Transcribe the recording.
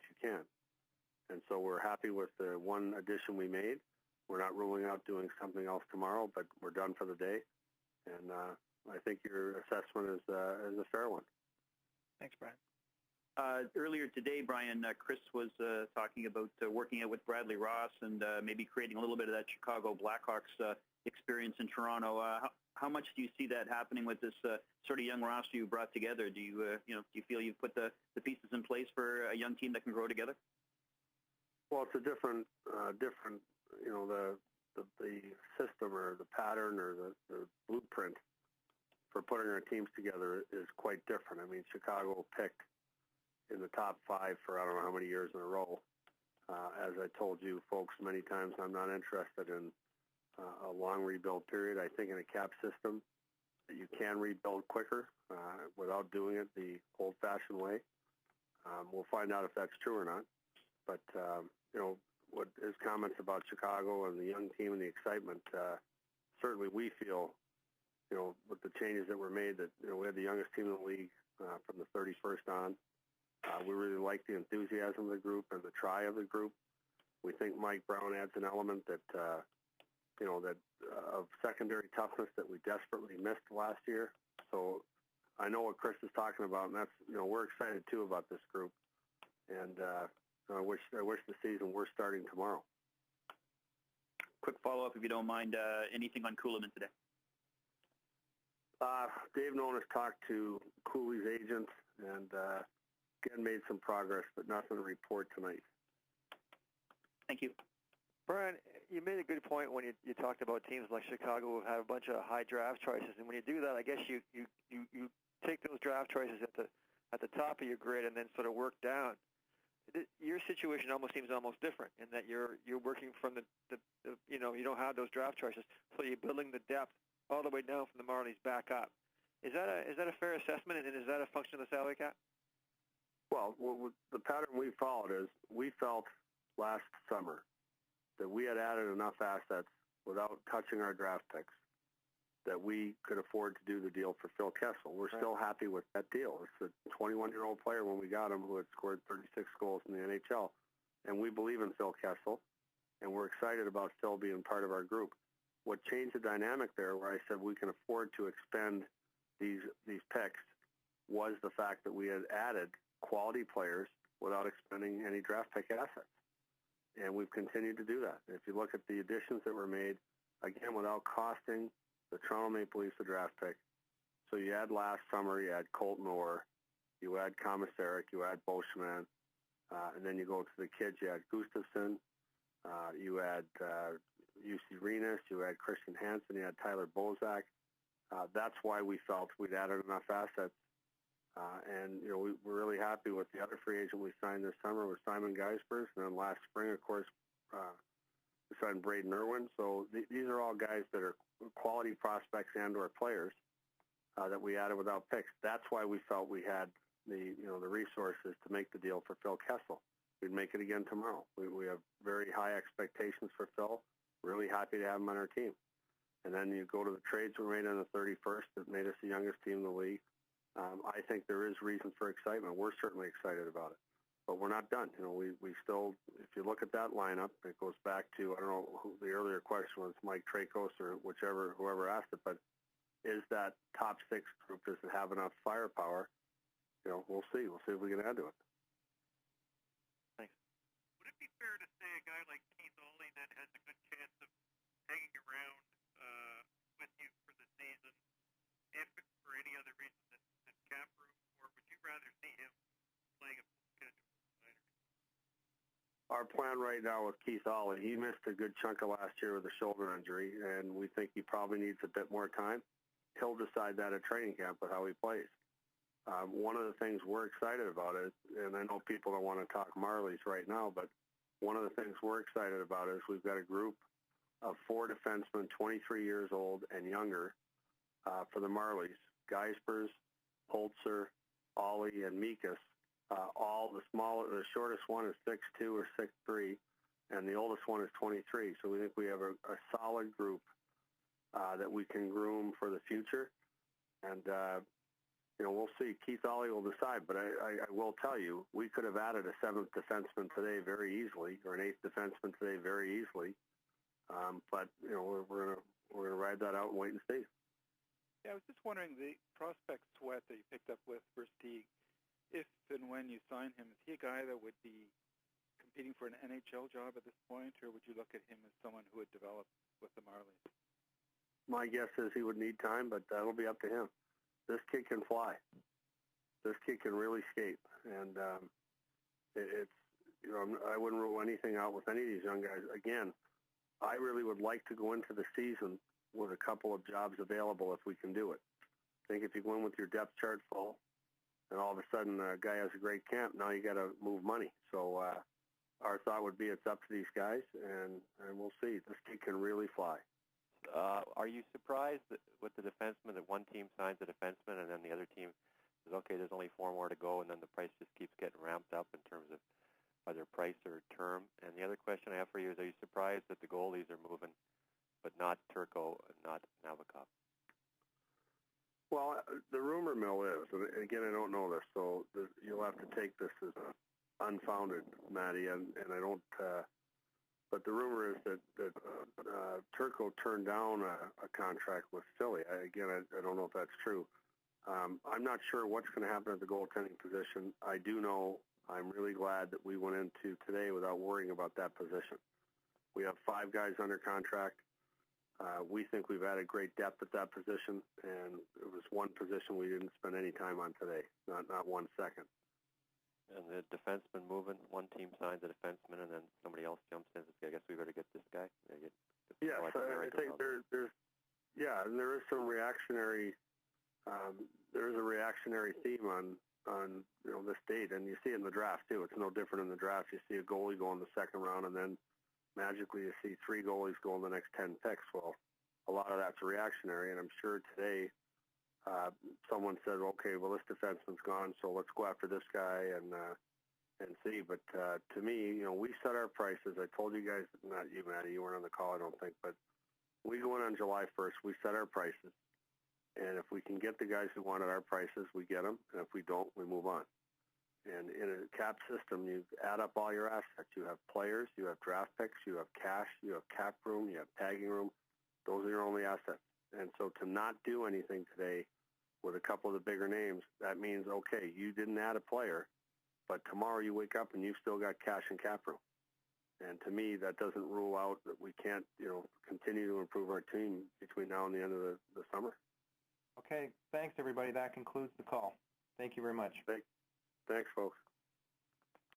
you can. And so we're happy with the one addition we made. We're not ruling out doing something else tomorrow, but we're done for the day. And I think your assessment is a fair one. Thanks, Brian. Earlier today, Brian, Kris was talking about working out with Bradley Ross and maybe creating a little bit of that Chicago Blackhawks experience in Toronto. How much do you see that happening with this sort of young roster you brought together? Do you do you feel you've put the pieces in place for a young team that can grow together? Well, it's a different the system or the pattern or the blueprint for putting our teams together is quite different. I mean, Chicago picked in the top 5 for I don't know how many years in a row. As I told you folks many times, I'm not interested in a long rebuild period. I think in a cap system that you can rebuild quicker without doing it the old-fashioned way. We'll find out if that's true or not. But, what his comments about Chicago and the young team and the excitement, certainly we feel, with the changes that were made that, we had the youngest team in the league from the 31st on. We really like the enthusiasm of the group and the try of the group. We think Mike Brown adds an element that, of secondary toughness that we desperately missed last year. So I know what Kris is talking about, and that's, we're excited too about this group. And I wish the season were starting tomorrow. Quick follow-up, if you don't mind, anything on Kuhlman today? Dave Nolan has talked to Cooley's agent and again made some progress, but nothing to report tonight. Thank you. Brian, you made a good point when you talked about teams like Chicago who have a bunch of high draft choices, and when you do that, I guess you take those draft choices at the top of your grid and then sort of work down. Your situation almost seems almost different in that you're working from the you don't have those draft choices, so you're building the depth all the way down from the Marlies back up. Is that a fair assessment, and is that a function of the salary cap? Well, the pattern we followed is we felt last summer that we had added enough assets without touching our draft picks that we could afford to do the deal for Phil Kessel. We're still happy with that deal. It's a 21-year-old player when we got him who had scored 36 goals in the NHL. And we believe in Phil Kessel, and we're excited about Phil being part of our group. What changed the dynamic there, where I said we can afford to expend these picks, was the fact that we had added quality players without expending any draft pick assets. And we've continued to do that. If you look at the additions that were made, again, without costing the Toronto Maple Leafs a draft pick. So you had last summer, you had Colton Orr, you had Komisarek, you had Boschman, and then you go to the kids, you had Gustafsson, you had UC Renus, you had Christian Hansen, you had Tyler Bozak. That's why we felt we'd added enough assets. And, we're really happy with the other free agent we signed this summer with Simon Geisbers. And then last spring, of course, we signed Braden Irwin. So these are all guys that are quality prospects and or players that we added without picks. That's why we felt we had the resources to make the deal for Phil Kessel. We'd make it again tomorrow. We have very high expectations for Phil. Really happy to have him on our team. And then you go to the trades we made on the 31st that made us the youngest team in the league. I think there is reason for excitement. We're certainly excited about it. But we're not done. We still, if you look at that lineup, it goes back to, I don't know who the earlier question was, Mike Trakos or whoever asked it, but is that top 6 group, does it have enough firepower? We'll see. We'll see if we can add to it. Thanks. Would it be fair to say a guy like Keith Ollie then has a good chance of hanging around with you for the season if for any other reason than cap room, or would you rather see him playing a full schedule? Our plan right now with Keith Ollie, he missed a good chunk of last year with a shoulder injury, and we think he probably needs a bit more time. He'll decide that at training camp with how he plays. One of the things we're excited about is, and I know people don't want to talk Marlies right now, but one of the things we're excited about is we've got a group of 4 defensemen, 23 years old and younger, for the Marlies. Geisbers, Holzer, Ollie, and Mikas. All the shortest one is 6'2" or 6'3", and the oldest one is 23. So we think we have a solid group that we can groom for the future. And, we'll see. Keith Ollie will decide, but I will tell you, we could have added a seventh defenseman today very easily, or an eighth defenseman today very easily. But we're gonna ride that out and wait and see. Yeah, I was just wondering, the prospect Sweat that you picked up with Versteeg, if and when you sign him, is he a guy that would be competing for an NHL job at this point, or would you look at him as someone who would develop with the Marlies? My guess is he would need time, but that'll be up to him. This kid can fly. This kid can really skate, and I wouldn't rule anything out with any of these young guys. Again, I really would like to go into the season with a couple of jobs available if we can do it. I think if you go in with your depth chart full, and all of a sudden a guy has a great camp, now you got to move money. So our thought would be it's up to these guys, and we'll see. This kid can really fly. Are you surprised with the defenseman that one team signs a defenseman and then the other team says, okay, there's only 4 more to go, and then the price just keeps getting ramped up in terms of either price or term? And the other question I have for you is, are you surprised that the goalies are moving, but not Turco and not Nabokov? Well, the rumor mill is, and again, I don't know this, so you'll have to take this as unfounded, Matty, and I don't. But the rumor is that Turco turned down a contract with Philly. I don't know if that's true. I'm not sure what's going to happen at the goaltending position. I do know I'm really glad that we went into today without worrying about that position. We have 5 guys under contract. We think we've added great depth at that position, and it was one position we didn't spend any time on today, not 1 second. And the defenseman moving, one team signs a defenseman, and then somebody else jumps in and says, I guess we better get this guy. Yes, I think there's and there is some reactionary. There is a reactionary theme on this date, and you see it in the draft too. It's no different in the draft. You see a goalie go in the second round, and then magically you see 3 goalies go in the next 10 picks. Well, a lot of that's reactionary, and I'm sure today someone said, okay, well, this defenseman's gone, so let's go after this guy and see. But to me, we set our prices. I told you guys, not you, Matty, you weren't on the call, I don't think, but we go in on July 1st. We set our prices, and if we can get the guys who wanted our prices, we get them, and if we don't, we move on. And in a cap system, you add up all your assets. You have players, you have draft picks, you have cash, you have cap room, you have tagging room. Those are your only assets. And so to not do anything today with a couple of the bigger names, that means, okay, you didn't add a player, but tomorrow you wake up and you've still got cash and cap room. And to me, that doesn't rule out that we can't, continue to improve our team between now and the end of the summer. Okay, thanks, everybody. That concludes the call. Thank you very much. Thanks, folks.